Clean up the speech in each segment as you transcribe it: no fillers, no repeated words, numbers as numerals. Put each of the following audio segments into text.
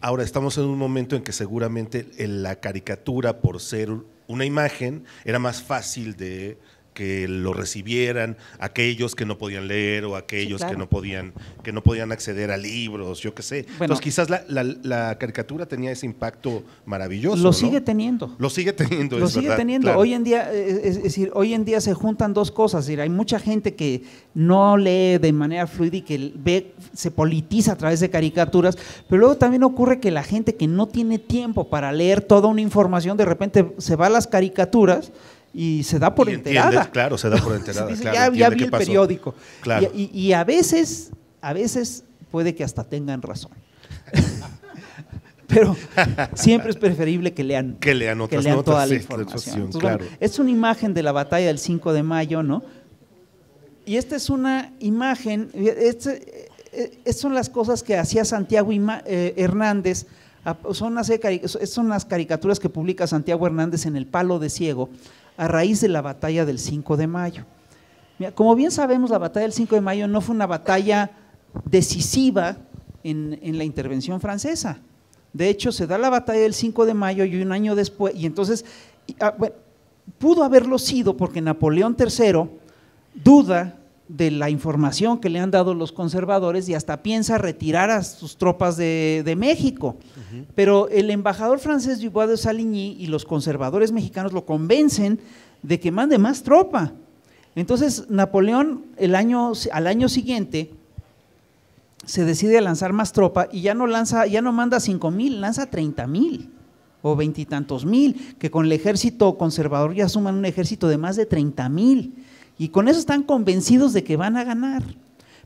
Ahora estamos en un momento en que seguramente la caricatura, por ser una imagen, era más fácil de que lo recibieran aquellos que no podían leer o aquellos Sí, claro. que no podían acceder a libros, yo qué sé. Bueno, entonces quizás la caricatura tenía ese impacto maravilloso, lo ¿no? sigue teniendo. Lo sigue teniendo, Lo es sigue verdad, teniendo. claro. Hoy en día, es decir, hoy en día se juntan dos cosas. Es decir, hay mucha gente que no lee de manera fluida y que se politiza a través de caricaturas, pero luego también ocurre que la gente que no tiene tiempo para leer toda una información, de repente se va a las caricaturas y se da por enterada. Claro, se da por enterada. Dice, claro, ya vi el periódico. Claro. Y a veces puede que hasta tengan razón. Pero siempre es preferible que lean otras notas, toda la sí, información. Entonces, claro. bueno, es una imagen de la batalla del 5 de mayo, ¿no? Y esta es una imagen, estas son las cosas que hacía Santiago Hernández, son las caricaturas que publica Santiago Hernández en El Palo de Ciego a raíz de la batalla del 5 de mayo. Mira, como bien sabemos, la batalla del 5 de mayo no fue una batalla decisiva en la intervención francesa. De hecho, se da la batalla del 5 de mayo y un año después, y entonces, bueno, pudo haberlo sido porque Napoleón III duda de la información que le han dado los conservadores y hasta piensa retirar a sus tropas de México. Pero el embajador francés Dubois de Saligny y los conservadores mexicanos lo convencen de que mande más tropa. Entonces Napoleón al año siguiente se decide a lanzar más tropa y ya no manda 5,000, lanza 30,000 o 20 y tantos mil, que con el ejército conservador ya suman un ejército de más de 30,000. Y con eso están convencidos de que van a ganar.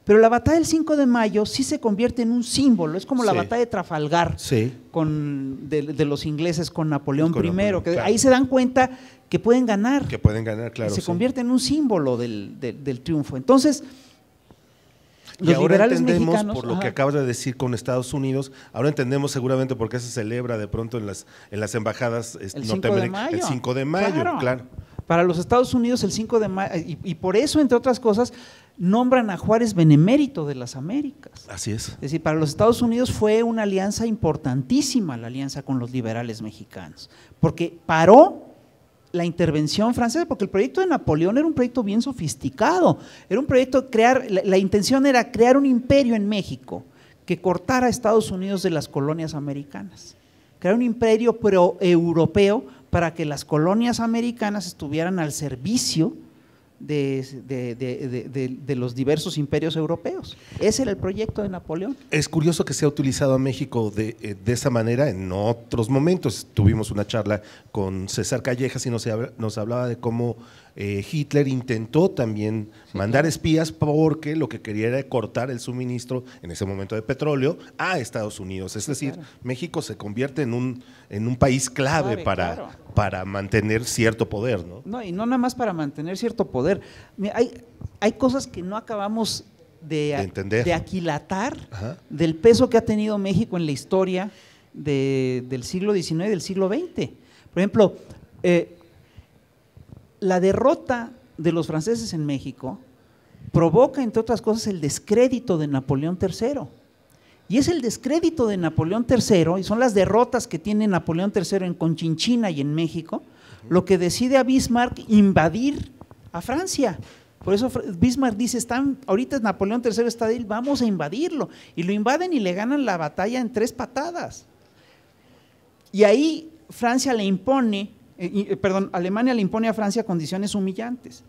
Pero la batalla del 5 de mayo sí se convierte en un símbolo, es como la batalla de Trafalgar de los ingleses con Napoleón I, que claro. Ahí se dan cuenta que pueden ganar. Que pueden ganar, claro. Y se convierte en un símbolo del triunfo. Entonces, los liberales entendemos, mexicanos, por lo ajá. que acabas de decir con Estados Unidos, ahora entendemos seguramente por qué se celebra de pronto en las embajadas norteamericanas el 5 de mayo, claro. Para los Estados Unidos el 5 de mayo, y por eso, entre otras cosas, nombran a Juárez benemérito de las Américas. Así es. Es decir, para los Estados Unidos fue una alianza importantísima la alianza con los liberales mexicanos, porque paró la intervención francesa, porque el proyecto de Napoleón era un proyecto bien sofisticado, era un proyecto la intención era crear un imperio en México que cortara a Estados Unidos de las colonias americanas, crear un imperio pro-europeo para que las colonias americanas estuvieran al servicio de los diversos imperios europeos. Ese era el proyecto de Napoleón. Es curioso que se ha utilizado a México de esa manera en otros momentos. Tuvimos una charla con César Callejas y nos hablaba de cómo Hitler intentó también mandar espías porque lo que quería era cortar el suministro en ese momento de petróleo a Estados Unidos. Es decir, claro. México se convierte en un país clave para mantener cierto poder, ¿no? No, y no nada más para mantener cierto poder. Mira, hay cosas que no acabamos de aquilatar. Ajá. Del peso que ha tenido México en la historia del siglo XIX y del siglo XX. Por ejemplo, la derrota de los franceses en México provoca, entre otras cosas, el descrédito de Napoleón III. Y es el descrédito de Napoleón III, y son las derrotas que tiene Napoleón III en Conchinchina y en México, lo que decide a Bismarck invadir a Francia. Por eso Bismarck dice, ahorita Napoleón III está débil, vamos a invadirlo. Y lo invaden y le ganan la batalla en 3 patadas. Y ahí Francia le impone, Alemania le impone a Francia condiciones humillantes.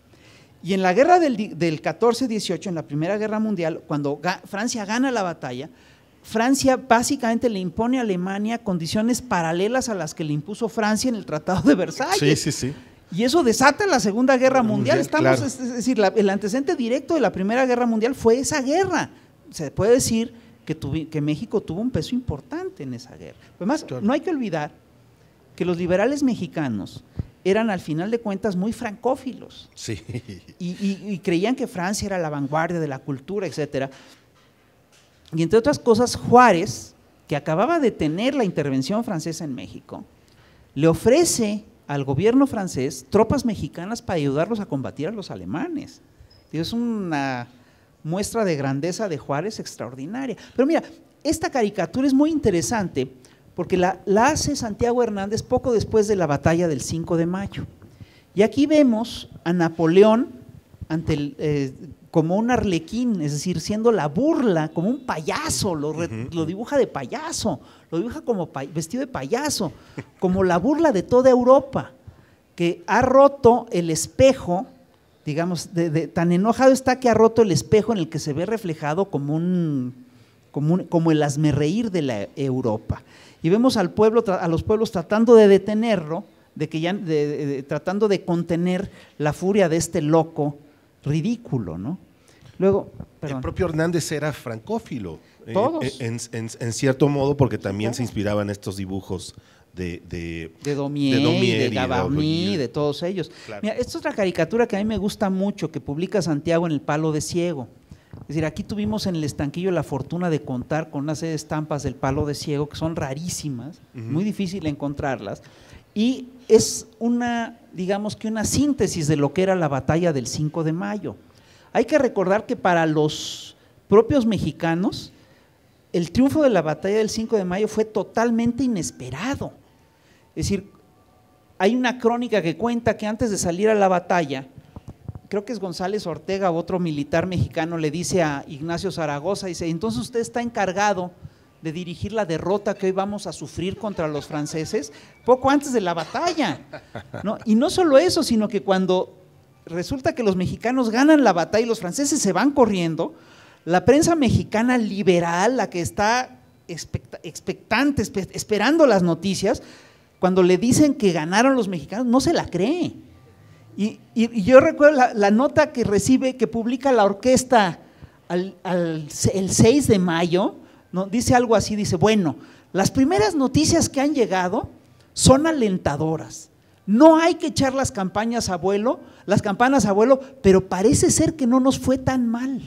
Y en la guerra del 14-18, en la Primera Guerra Mundial, cuando Francia gana la batalla, Francia básicamente le impone a Alemania condiciones paralelas a las que le impuso Francia en el Tratado de Versalles. Sí. Y eso desata la Segunda Guerra Mundial. Claro. Es decir, el antecedente directo de la Primera Guerra Mundial fue esa guerra. Se puede decir que México tuvo un peso importante en esa guerra. Además, claro. No hay que olvidar que los liberales mexicanos eran al final de cuentas muy francófilos. Sí. Y creían que Francia era la vanguardia de la cultura, etcétera. Y entre otras cosas, Juárez, que acababa de tener la intervención francesa en México, le ofrece al gobierno francés tropas mexicanas para ayudarlos a combatir a los alemanes. Es una muestra de grandeza de Juárez extraordinaria. Pero mira, esta caricatura es muy interesante porque la hace Santiago Hernández poco después de la batalla del 5 de mayo. Y aquí vemos a Napoleón como un arlequín, es decir, siendo la burla, como un payaso, lo dibuja de payaso, lo dibuja como vestido de payaso, como la burla de toda Europa, que ha roto el espejo, digamos, tan enojado está que ha roto el espejo en el que se ve reflejado como el hazmerreír de la Europa. Y vemos a los pueblos tratando de detenerlo, tratando de contener la furia de este loco ridículo, ¿no? Luego, el propio Hernández era francófilo, todos. En cierto modo, porque también se inspiraba en estos dibujos de Daumier, de Gavarni, de todos ellos. Claro. Mira, esta es otra caricatura que a mí me gusta mucho, que publica Santiago en El Palo de Ciego. Es decir, aquí tuvimos en el estanquillo la fortuna de contar con una serie de estampas del Palo de Ciego que son rarísimas, muy difícil encontrarlas, y es digamos que una síntesis de lo que era la batalla del 5 de mayo. Hay que recordar que para los propios mexicanos, el triunfo de la batalla del 5 de mayo fue totalmente inesperado. Es decir, hay una crónica que cuenta que antes de salir a la batalla, creo que es González Ortega, otro militar mexicano, le dice a Ignacio Zaragoza, dice, entonces usted está encargado de dirigir la derrota que hoy vamos a sufrir contra los franceses, poco antes de la batalla, ¿no? Y no solo eso, sino que cuando resulta que los mexicanos ganan la batalla y los franceses se van corriendo, la prensa mexicana liberal, la que está expectante, esperando las noticias, cuando le dicen que ganaron los mexicanos, no se la cree. Y yo recuerdo la nota que publica la orquesta el 6 de mayo, ¿no? Dice algo así, dice, bueno, las primeras noticias que han llegado son alentadoras. No hay que echar las campanas a vuelo, pero parece ser que no nos fue tan mal.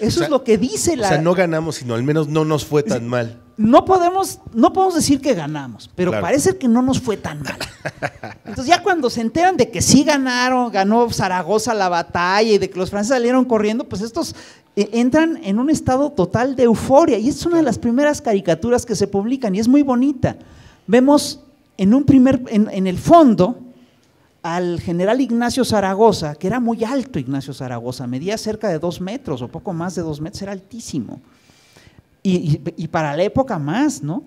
Eso es lo que dice O sea, no ganamos, sino al menos no nos fue tan mal. No podemos decir que ganamos, pero claro, parece que no nos fue tan mal. Entonces ya cuando se enteran de que sí ganó Zaragoza la batalla y de que los franceses salieron corriendo, pues estos entran en un estado total de euforia, y es una de las primeras caricaturas que se publican y es muy bonita. Vemos en el fondo al general Ignacio Zaragoza, que era muy alto. Ignacio Zaragoza medía cerca de 2 metros o poco más de 2 metros, era altísimo, y para la época más, ¿no?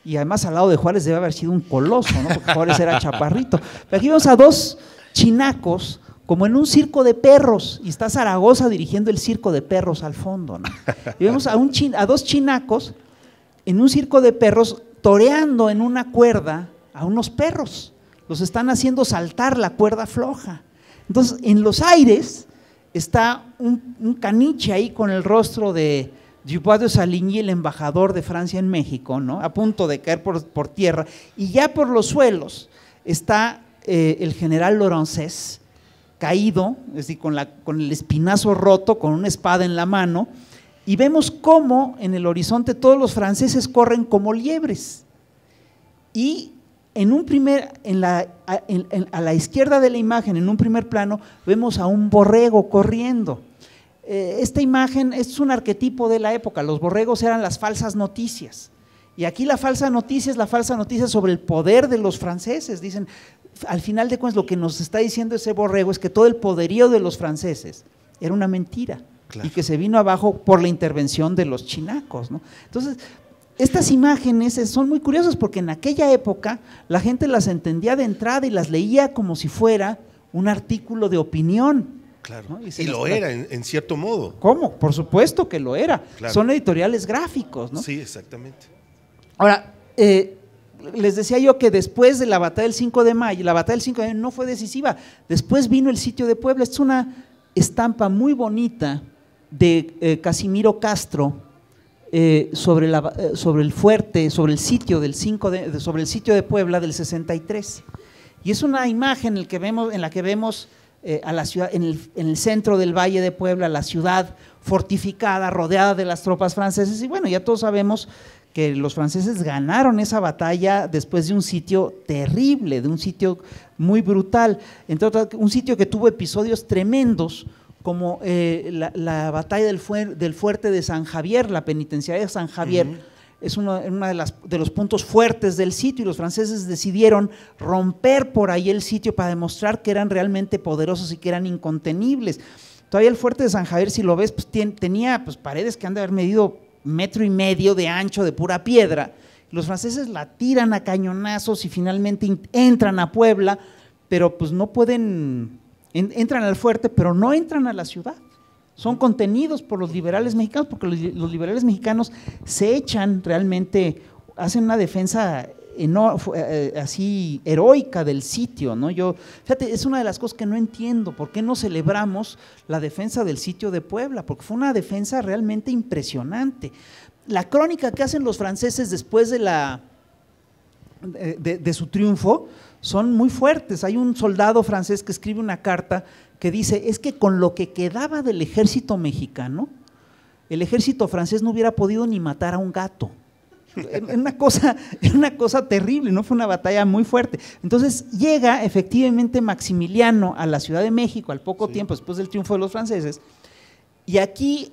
Y además al lado de Juárez debe haber sido un coloso, ¿no? Porque Juárez era chaparrito. Pero aquí vemos a 2 chinacos como en un circo de perros, y está Zaragoza dirigiendo el circo de perros al fondo, ¿no? Y vemos a 2 chinacos en un circo de perros toreando en una cuerda a unos perros. Los están haciendo saltar la cuerda floja. Entonces, en los aires está un caniche ahí con el rostro de Dubois de Saligny, el embajador de Francia en México, ¿no? A punto de caer por tierra, y ya por los suelos está el general Lorenzés, caído, es decir, con el espinazo roto, con una espada en la mano, y vemos cómo en el horizonte todos los franceses corren como liebres. Y a la izquierda de la imagen, en un primer plano, vemos a un borrego corriendo. Esta imagen es un arquetipo de la época. Los borregos eran las falsas noticias, y aquí la falsa noticia es la falsa noticia sobre el poder de los franceses. Dicen, al final de cuentas, lo que nos está diciendo ese borrego es que todo el poderío de los franceses era una mentira, claro, y que se vino abajo por la intervención de los chinacos, ¿no? Entonces, estas imágenes son muy curiosas porque en aquella época la gente las entendía de entrada y las leía como si fuera un artículo de opinión. Claro, ¿no? Y lo era en cierto modo. ¿Cómo? Por supuesto que lo era. Claro. Son editoriales gráficos, ¿no? Sí, exactamente. Ahora, les decía yo que después de la batalla del 5 de mayo, la batalla del 5 de mayo no fue decisiva. Después vino el sitio de Puebla. Esta es una estampa muy bonita de Casimiro Castro, sobre el fuerte, sobre el sitio sobre el sitio de Puebla del 63, y es una imagen en la que vemos a la ciudad, en el centro del Valle de Puebla, la ciudad fortificada, rodeada de las tropas francesas, y bueno, ya todos sabemos que los franceses ganaron esa batalla después de un sitio terrible, de un sitio muy brutal, entre otras, un sitio que tuvo episodios tremendos, como la batalla del fuerte de San Javier, la penitenciaria de San Javier, es uno de los puntos fuertes del sitio, y los franceses decidieron romper por ahí el sitio para demostrar que eran realmente poderosos y que eran incontenibles. Todavía el fuerte de San Javier, si lo ves, pues tenía pues, paredes que han de haber medido 1,5 metros de ancho de pura piedra. Los franceses la tiran a cañonazos y finalmente entran a Puebla, pero pues no pueden, entran al fuerte, pero no entran a la ciudad. Son contenidos por los liberales mexicanos, porque los liberales mexicanos se echan realmente, hacen una defensa así heroica del sitio, ¿no? Fíjate, es una de las cosas que no entiendo, ¿por qué no celebramos la defensa del sitio de Puebla? Porque fue una defensa realmente impresionante. La crónica que hacen los franceses después de su triunfo son muy fuertes. Hay un soldado francés que escribe una carta que dice, es que con lo que quedaba del ejército mexicano, el ejército francés no hubiera podido ni matar a un gato. Era una cosa terrible, ¿no? Fue una batalla muy fuerte. Entonces llega efectivamente Maximiliano a la Ciudad de México al poco tiempo después del triunfo de los franceses, y aquí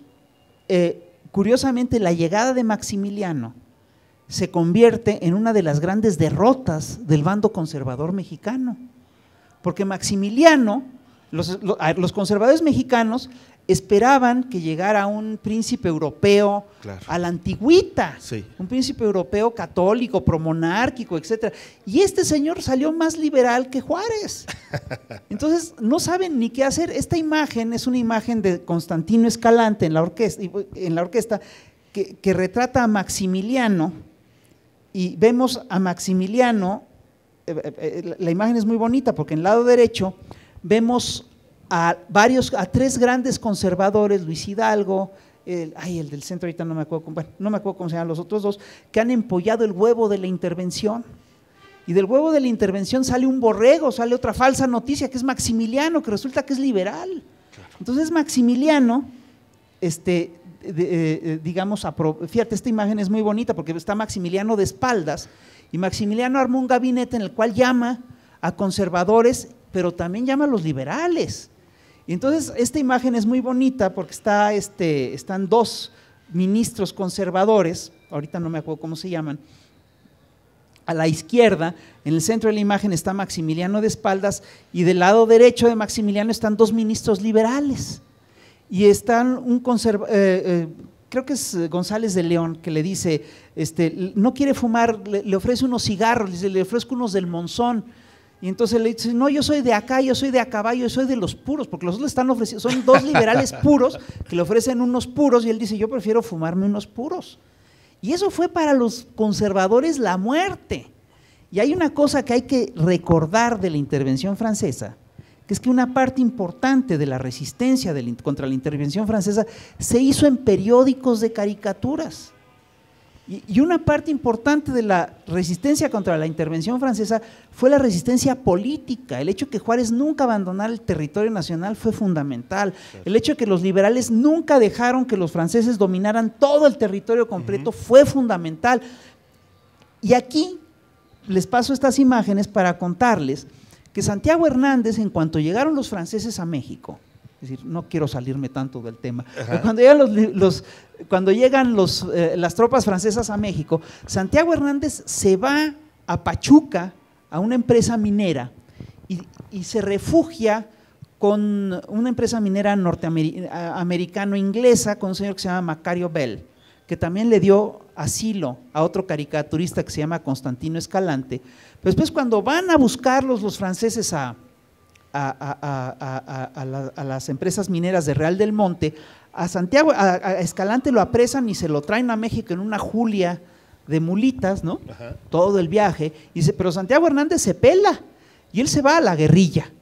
curiosamente la llegada de Maximiliano se convierte en una de las grandes derrotas del bando conservador mexicano, porque Maximiliano, los conservadores mexicanos esperaban que llegara un príncipe europeo a la antigüita, un príncipe europeo católico, promonárquico, etcétera, y este señor salió más liberal que Juárez. Entonces no saben ni qué hacer. Esta imagen es una imagen de Constantino Escalante en la orquesta que retrata a Maximiliano, y vemos a Maximiliano, la imagen es muy bonita porque en el lado derecho vemos a 3 grandes conservadores, Luis Hidalgo, el del centro ahorita no me acuerdo cómo se llaman los otros dos, que han empollado el huevo de la intervención, y del huevo de la intervención sale un borrego, sale otra falsa noticia que es Maximiliano, que resulta que es liberal. Entonces Maximiliano, digamos, fíjate, esta imagen es muy bonita porque está Maximiliano de espaldas, y Maximiliano armó un gabinete en el cual llama a conservadores, pero también llama a los liberales. Y entonces esta imagen es muy bonita porque están 2 ministros conservadores, ahorita no me acuerdo cómo se llaman, a la izquierda, en el centro de la imagen está Maximiliano de espaldas, y del lado derecho de Maximiliano están 2 ministros liberales, y están creo que es González de León, que le dice, no quiere fumar, le ofrece unos cigarros, le ofrezco unos del Monzón. Y entonces le dice, no, yo soy de acá, yo soy de a caballo, yo soy de los puros, porque los otros le están ofreciendo, son 2 liberales puros que le ofrecen unos puros, y él dice, yo prefiero fumarme unos puros. Y eso fue para los conservadores la muerte. Y hay una cosa que hay que recordar de la intervención francesa, que es que una parte importante de la resistencia contra la intervención francesa se hizo en periódicos de caricaturas. Y una parte importante de la resistencia contra la intervención francesa fue la resistencia política. El hecho de que Juárez nunca abandonara el territorio nacional fue fundamental. El hecho de que los liberales nunca dejaron que los franceses dominaran todo el territorio completo fue fundamental. Y aquí les paso estas imágenes para contarles que Santiago Hernández, en cuanto llegaron los franceses a México, es decir, no quiero salirme tanto del tema, pero cuando llegan las tropas francesas a México, Santiago Hernández se va a Pachuca, a una empresa minera, y se refugia con una empresa minera norteamericano-inglesa, con un señor que se llama Macario Bell, que también le dio asilo a otro caricaturista que se llama Constantino Escalante. Pero después, cuando van a buscarlos los franceses a las empresas mineras de Real del Monte, a Escalante lo apresan y se lo traen a México en una Julia de mulitas, ¿no? Todo el viaje, y pero Santiago Hernández se pela y él se va a la guerrilla.